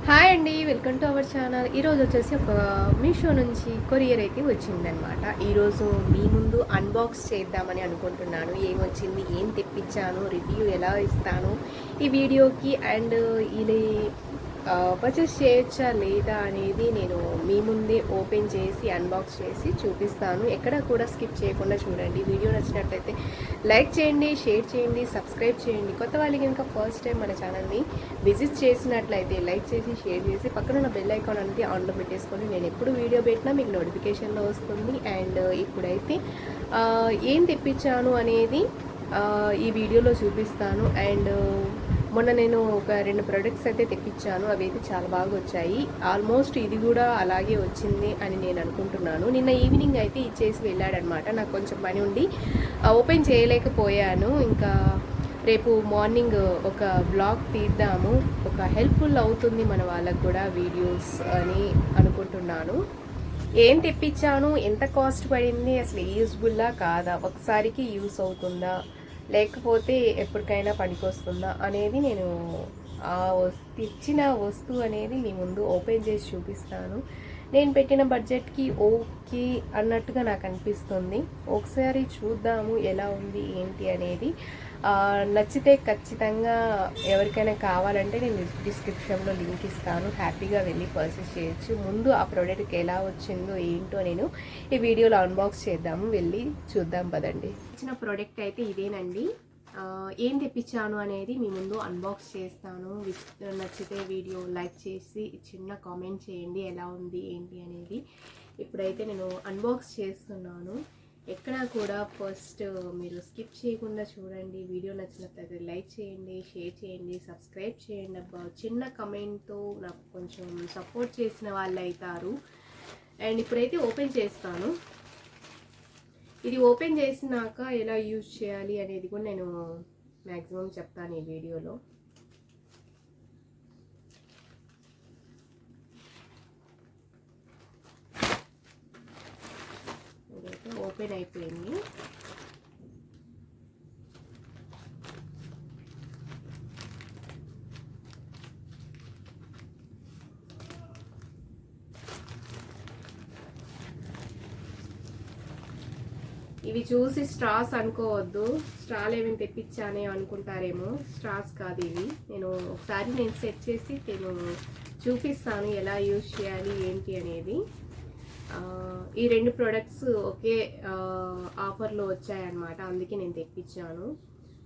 Hi అండి, welcome to our channel. ఈరోజు వచ్చేసి ఒక మీషో నుంచి కొరియర్ అయితే వచ్చిందనమాట. ఈరోజు మీ ముందు అన్బాక్స్ చేద్దామని అనుకుంటున్నాను. ఏమొచ్చింది, ఏం తెప్పించాను, రివ్యూ ఎలా ఇస్తాను ఈ వీడియోకి, అండ్ ఇది పర్చేస్ చేయొచ్చా లేదా అనేది నేను మీ ముందే ఓపెన్ చేసి అన్బాక్స్ చేసి చూపిస్తాను. ఎక్కడ కూడా స్కిప్ చేయకుండా చూడండి. వీడియో నచ్చినట్లయితే లైక్ చేయండి, షేర్ చేయండి, సబ్స్క్రైబ్ చేయండి. కొత్త వాళ్ళకి కనుక ఫస్ట్ టైం మన ఛానల్ని విజిట్ చేసినట్లయితే లైక్ చేసి షేర్ చేసి పక్కన ఉన్న బెల్ ఐకాన్ అనేది ఆన్లో పెట్టేసుకొని నేను ఎప్పుడు వీడియో పెట్టినా మీకు నోటిఫికేషన్లో వస్తుంది. అండ్ ఇప్పుడైతే ఏం తెప్పించాను అనేది ఈ వీడియోలో చూపిస్తాను. అండ్ మొన్న నేను ఒక 2 ప్రోడక్ట్స్ అయితే తెప్పించాను. అవి అయితే చాలా బాగా వచ్చాయి. ఆల్మోస్ట్ ఇది కూడా అలాగే వచ్చింది అని నేను అనుకుంటున్నాను. నిన్న ఈవినింగ్ అయితే ఇచ్చేసి వెళ్ళాడనమాట. నాకు కొంచెం పని ఉండి ఓపెన్ చేయలేకపోయాను. ఇంకా రేపు మార్నింగ్ ఒక బ్లాగ్ తీద్దాము, ఒక హెల్ప్ఫుల్ అవుతుంది మన వాళ్ళకు కూడా వీడియోస్ అని అనుకుంటున్నాను. ఏం తెప్పించాను, ఎంత కాస్ట్ పడింది, అసలు యూస్ఫుల్లా కాదా, ఒకసారికి యూస్ అవుతుందా లేకపోతే ఎప్పటికైనా పనికొస్తుందా అనేది నేను తెచ్చిన వస్తువు అనేది మీ ముందు ఓపెన్ చేసి చూపిస్తాను. నేను పెట్టిన బడ్జెట్కి ఓకే అన్నట్టుగా నాకు అనిపిస్తుంది. ఒకసారి చూద్దాము ఎలా ఉంది ఏంటి అనేది. నచ్చితే ఖచ్చితంగా ఎవరికైనా కావాలంటే నేను డిస్క్రిప్షన్లో లింక్ ఇస్తాను, హ్యాపీగా వెళ్ళి పర్చేస్ చేయొచ్చు. ముందు ఆ ప్రోడక్ట్కి ఎలా వచ్చిందో ఏంటో నేను ఈ వీడియోలో అన్బాక్స్ చేద్దాము, వెళ్ళి చూద్దాం పదండి. ఇచ్చిన ప్రోడక్ట్ అయితే ఇదేనండి. ఏం తెప్పించాను అనేది మీ ముందు అన్బాక్స్ చేస్తాను. నచ్చితే వీడియో లైక్ చేసి చిన్న కామెంట్ చేయండి ఎలా ఉంది ఏంటి అనేది. ఇప్పుడైతే నేను అన్బాక్స్ చేస్తున్నాను. ఎక్కడా కూడా ఫస్ట్ మీరు స్కిప్ చేయకుండా చూడండి. వీడియో నచ్చినట్లయితే లైక్ చేయండి, షేర్ చేయండి, సబ్స్క్రైబ్ చేయండి. అబ్బా, చిన్న కమెంట్తో నాకు కొంచెం సపోర్ట్ చేసిన వాళ్ళు అవుతారు. అండ్ ఇప్పుడైతే ఓపెన్ చేస్తాను. ఇది ఓపెన్ చేసినాక ఎలా యూజ్ చేయాలి అనేది కూడా నేను మ్యాక్సిమం చెప్తాను ఈ వీడియోలో. ఇదైతే ఓపెన్ అయిపోయింది. ఇవి చూసి స్ట్రాస్ అనుకోవద్దు, స్ట్రాలు ఏమైనా తెప్పించానే అనుకుంటారేమో. స్ట్రాస్ కాదు ఇవి. నేను సెట్ చేసి నేను చూపిస్తాను ఎలా యూజ్ చేయాలి ఏంటి అనేది. ఈ 2 ప్రోడక్ట్స్ ఒకే ఆఫర్లో వచ్చాయన్నమాట, అందుకే నేను తెప్పించాను.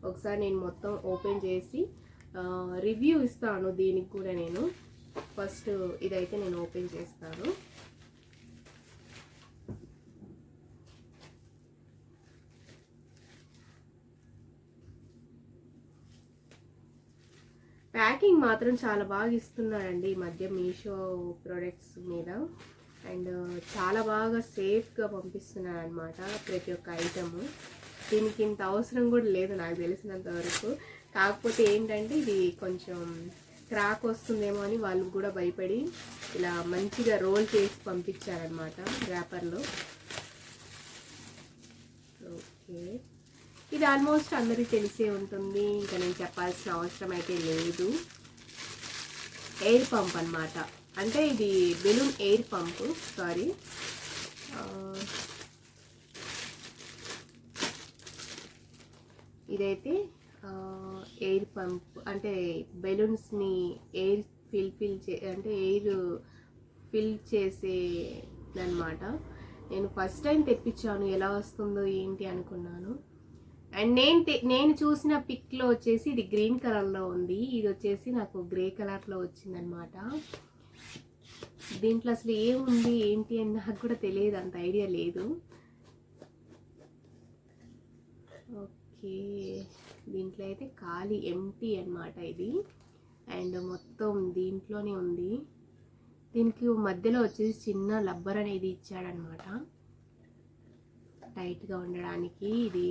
ఒకసారి నేను మొత్తం ఓపెన్ చేసి రివ్యూ ఇస్తాను దీనికి కూడా. నేను ఫస్ట్ ఇదైతే నేను ఓపెన్ చేస్తాను. ప్యాకింగ్ మాత్రం చాలా బాగా ఇస్తున్నాడండి ఈ మధ్య మీషో ప్రోడక్ట్స్ మీద. అండ్ చాలా బాగా సేఫ్గా పంపిస్తున్నాడు అనమాట ప్రతి ఒక్క ఐటము. దీనికి ఇంత అవసరం కూడా లేదు నాకు తెలిసినంత వరకు. కాకపోతే ఏంటంటే ఇది కొంచెం క్రాక్ వస్తుందేమో అని వాళ్ళు కూడా భయపడి ఇలా మంచిగా రోల్ చేసి పంపించారనమాట ర్యాపర్లో. ఓకే, ఇది ఆల్మోస్ట్ అందరికీ తెలిసే ఉంటుంది, ఇంకా నేను చెప్పాల్సిన అవసరం అయితే లేదు. ఎయిర్ పంప్ అన్నమాట. అంటే ఇది బెలూన్ ఎయిర్ పంప్, సారీ. ఇదైతే ఎయిర్ పంప్ అంటే బెలూన్స్ని ఎయిర్ ఎయిర్ ఫిల్ చేసేదన్నమాట. నేను ఫస్ట్ టైం తెప్పించాను, ఎలా వస్తుందో ఏంటి అనుకున్నాను. అండ్ నేను చూసిన పిక్లో వచ్చేసి ఇది గ్రీన్ కలర్లో ఉంది, ఇది వచ్చేసి నాకు గ్రే కలర్లో వచ్చిందనమాట. దీంట్లో అసలు ఏముంది ఏంటి అని నాకు కూడా తెలియదు, అంత ఐడియా లేదు. ఓకే, దీంట్లో అయితే ఖాళీ ఎంటీ అనమాట ఇది. అండ్ మొత్తం దీంట్లోనే ఉంది. దీనికి మధ్యలో వచ్చేసి చిన్న రబ్బర్ అనేది ఇచ్చాడనమాట టైట్గా ఉండడానికి. ఇది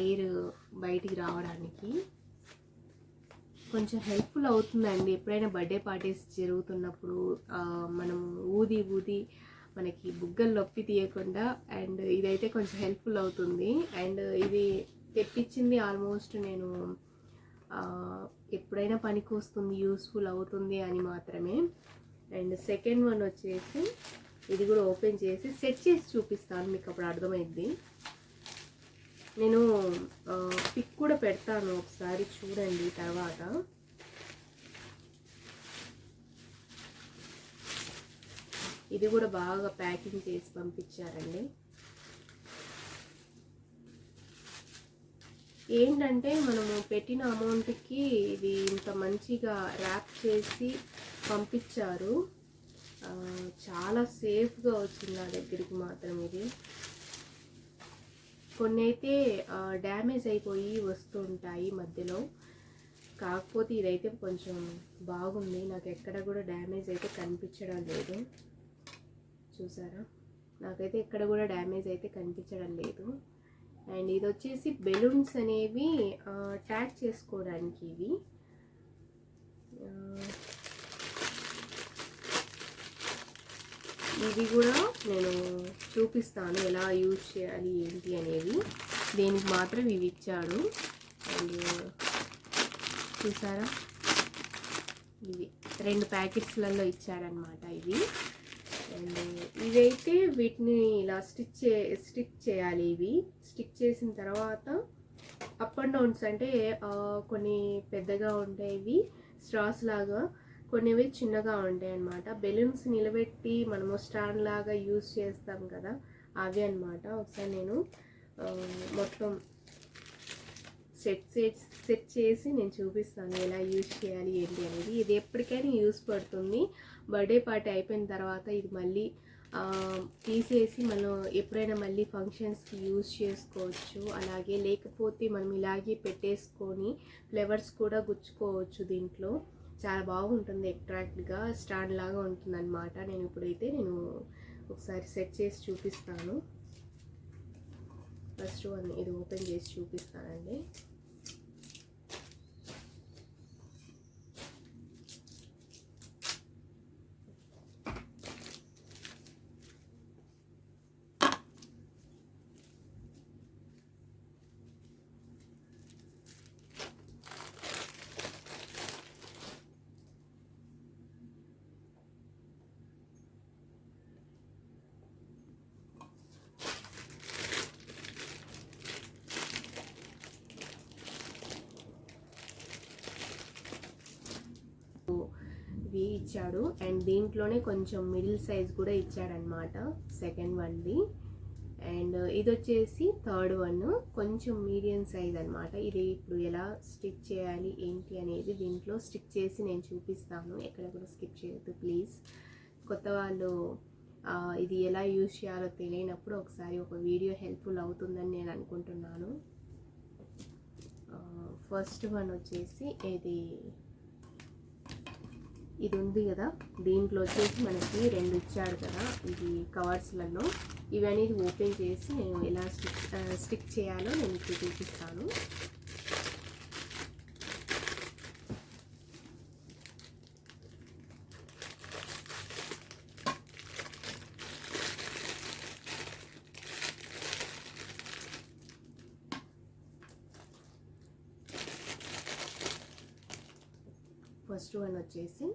ఎయిర్ బయటికి రావడానికి కొంచెం హెల్ప్ఫుల్ అవుతుందండి. ఎప్పుడైనా బర్త్డే పార్టీస్ జరుగుతున్నప్పుడు మనం ఊది మనకి బుగ్గలు నొప్పి తీయకుండా. అండ్ ఇదైతే కొంచెం హెల్ప్ఫుల్ అవుతుంది. అండ్ ఇది తెప్పించింది ఆల్మోస్ట్ నేను ఎప్పుడైనా పనికి వస్తుంది, యూస్ఫుల్ అవుతుంది అని మాత్రమే. అండ్ సెకండ్ వన్ వచ్చేసి ఇది కూడా ఓపెన్ చేసి సెట్ చేసి చూపిస్తాను, మీకు అప్పుడు అర్థమైద్ది. నేను పిక్ కూడా పెడతాను, ఒకసారి చూడండి తర్వాత. ఇది కూడా బాగా ప్యాకింగ్ చేసి పంపించారండి. ఏంటంటే మనము పెట్టిన అమౌంట్కి ఇది ఇంత మంచిగా ర్యాప్ చేసి పంపించారు. చాలా సేఫ్గా వచ్చింది నా దగ్గరికి మాత్రం. ఇది కొన్ని అయితే డ్యామేజ్ అయిపోయి వస్తుంటాయి మధ్యలో, కాకపోతే ఇదైతే కొంచెం బాగుంది. నాకు ఎక్కడ కూడా డ్యామేజ్ అయితే కనిపించడం లేదు, చూసారా? నాకైతే ఎక్కడ కూడా డ్యామేజ్ అయితే కనిపించడం లేదు. అండ్ ఇది వచ్చేసి బెలూన్స్ అనేవి ట్యాగ్ చేసుకోవడానికి. ఇది కూడా నేను చూపిస్తాను ఎలా యూజ్ చేయాలి ఏంటి అనేవి. దీనికి మాత్రం ఇవి ఇచ్చాడు. అండ్ చూసారా, ఇవి 2 ప్యాకెట్స్లలో ఇచ్చాడనమాట ఇవి. అండ్ ఇవైతే వీటిని ఇలా స్టిక్ చేయాలి. ఇవి స్టిక్ చేసిన తర్వాత అప్ అండ్ డౌన్స్ అంటే కొన్ని పెద్దగా ఉంటాయి స్ట్రాస్ లాగా, కొన్ని చిన్నగా ఉంటాయి అన్నమాట. బెలూన్స్ నిలబెట్టి మనము స్టాండ్ లాగా యూజ్ చేస్తాం కదా, అవి అన్నమాట. ఒకసారి నేను మొత్తం సెట్ చేసి నేను చూపిస్తాను ఎలా యూజ్ చేయాలి ఏంటి అనేది. ఇది ఎప్పటికైనా యూజ్ పడుతుంది. బర్త్డే పార్టీ అయిపోయిన తర్వాత ఇది మళ్ళీ తీసేసి మనం ఎప్పుడైనా మళ్ళీ ఫంక్షన్స్కి యూజ్ చేసుకోవచ్చు. అలాగే లేకపోతే మనం ఇలాగే పెట్టేసుకొని ఫ్లవర్స్ కూడా గుచ్చుకోవచ్చు. దీంట్లో చాలా బాగుంటుంది, అట్రాక్ట్గా స్టాండ్ లాగా ఉంటుంది అనమాట. నేను ఇప్పుడైతే ఒకసారి సెట్ చేసి చూపిస్తాను. ఫస్ట్ వన్ ఇది ఓపెన్ చేసి చూపిస్తానండి. ఇవి ఇచ్చాడు. అండ్ దీంట్లోనే కొంచెం మిడిల్ సైజ్ కూడా ఇచ్చాడనమాట, సెకండ్ వన్ది. అండ్ ఇది వచ్చేసి థర్డ్ వన్, కొంచెం మీడియం సైజ్ అనమాట. ఇది ఇప్పుడు ఎలా స్టిక్ చేయాలి ఏంటి అనేది దీంట్లో స్టిక్ చేసి నేను చూపిస్తాను. ఎక్కడ కూడా స్కిప్ చేయొద్దు ప్లీజ్. కొత్త వాళ్ళు ఇది ఎలా యూజ్ చేయాలో తెలియనప్పుడు ఒకసారి ఒక వీడియో హెల్ప్ఫుల్ అవుతుందని నేను అనుకుంటున్నాను. ఫస్ట్ వన్ వచ్చేసి ఇది ఉంది కదా, దీంట్లో వచ్చేసి మనకి 2 ఇచ్చాడు కదా ఇది కవర్స్లలో. ఇవి అనేది ఓపెన్ చేసి నేను ఎలా స్టిక్ చేయాలో నేను ఇప్పుడు చూపిస్తాను. ఫస్ట్ వన్ వచ్చేసి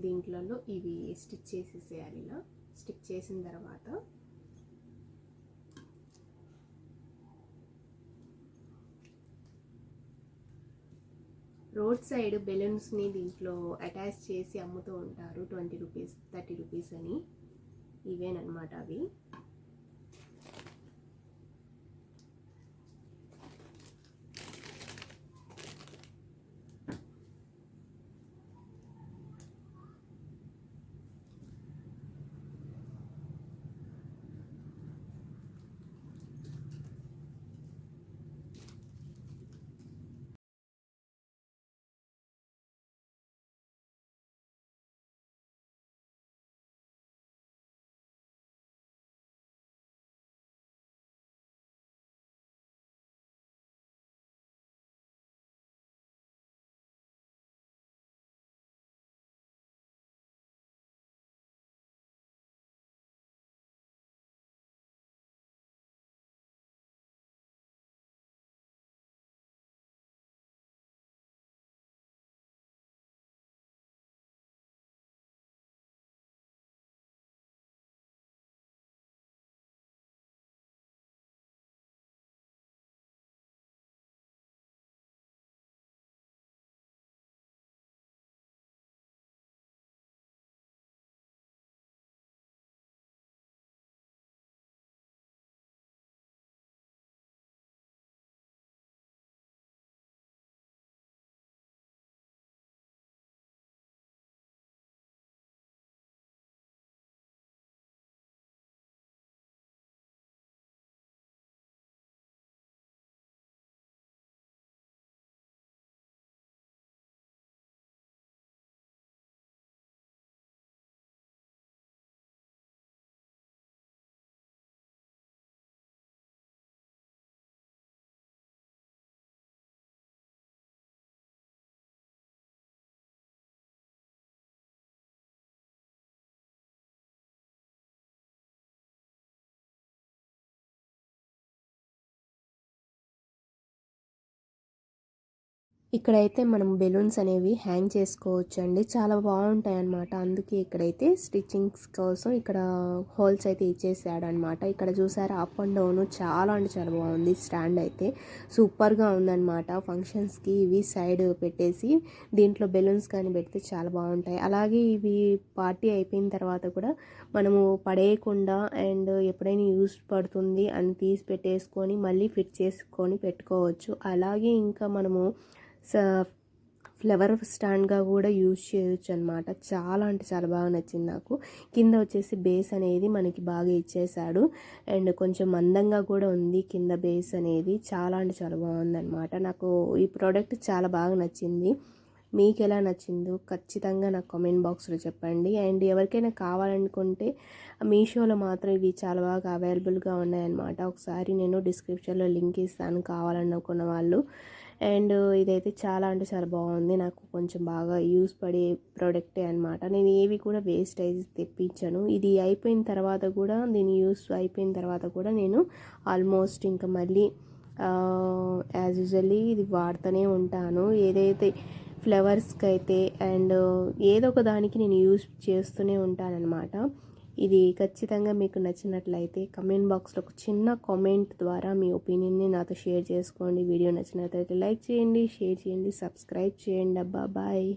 దీంట్లో ఇవి స్టిచ్ చేసేసేయాలి. ఇలా స్టిక్ చేసిన తర్వాత రోడ్ సైడ్ బెలూన్స్ని దీంట్లో అటాచ్ చేసి అమ్ముతూ ఉంటారు, 20 రూపీస్ 30 రూపీస్ అని. ఇవేనమాట అవి. ఇక్కడైతే మనం బెలూన్స్ అనేవి హ్యాంగ్ చేసుకోవచ్చు అండి, చాలా బాగుంటాయి అన్నమాట. అందుకే ఇక్కడైతే స్టిచ్చింగ్స్ కోసం ఇక్కడ హోల్స్ అయితే ఇచ్చేసాడు అనమాట. ఇక్కడ చూసారా అప్ అండ్ డౌన్ చాలా అంటే చాలా బాగుంది. స్టాండ్ అయితే సూపర్గా ఉందన్నమాట. ఫంక్షన్స్కి ఇవి సైడ్ పెట్టేసి దీంట్లో బెలూన్స్ కానీ పెడితే చాలా బాగుంటాయి. అలాగే ఇవి పార్టీ అయిపోయిన తర్వాత కూడా మనము పడేయకుండా అండ్ ఎప్పుడైనా యూస్ పడుతుంది అని తీసి పెట్టేసుకొని మళ్ళీ ఫిట్ చేసుకొని పెట్టుకోవచ్చు. అలాగే ఇంకా మనము ఫ్లవర్ స్టాండ్గా కూడా యూజ్ చేయొచ్చు అనమాట. చాలా అంటే చాలా బాగా నచ్చింది నాకు. కింద వచ్చేసి బేస్ అనేది మనకి బాగా ఇచ్చేసాడు అండ్ కొంచెం మందంగా కూడా ఉంది కింద బేస్ అనేది. చాలా అంటే చాలా బాగుందన్నమాట. నాకు ఈ ప్రోడక్ట్ చాలా బాగా నచ్చింది. మీకు ఎలా నచ్చిందో ఖచ్చితంగా నాకు కామెంట్ బాక్స్లో చెప్పండి. అండ్ ఎవరికైనా కావాలనుకుంటే మీషోలో మాత్రం ఇవి చాలా బాగా అవైలబుల్గా ఉన్నాయన్నమాట. ఒకసారి నేను డిస్క్రిప్షన్లో లింక్ ఇస్తాను కావాలనుకున్న వాళ్ళు. అండ్ ఇదైతే చాలా అంటే చాలా బాగుంది. నాకు కొంచెం బాగా యూస్ పడే ప్రోడక్టే అనమాట. నేను ఏవి కూడా వేస్టేజ్ తెప్పించాను. ఇది అయిపోయిన తర్వాత కూడా దీని యూస్ అయిపోయిన తర్వాత కూడా నేను ఆల్మోస్ట్ ఇంకా మళ్ళీ యాజ్ యూజువల్లీ ఇది వాడుతూనే ఉంటాను. ఏదైతే ఫ్లవర్స్కి అయితే అండ్ ఏదో ఒక దానికి నేను యూస్ చేస్తూనే ఉంటానన్నమాట. ఇది ఖచ్చితంగా మీకు నచ్చినట్లయితే కమెంట్ బాక్స్లో ఒక చిన్న కామెంట్ ద్వారా మీ ఒపీనియన్ని నాతో షేర్ చేసుకోండి. వీడియో నచ్చినట్లయితే లైక్ చేయండి, షేర్ చేయండి, సబ్స్క్రైబ్ చేయండి. అబ్బా బాయ్.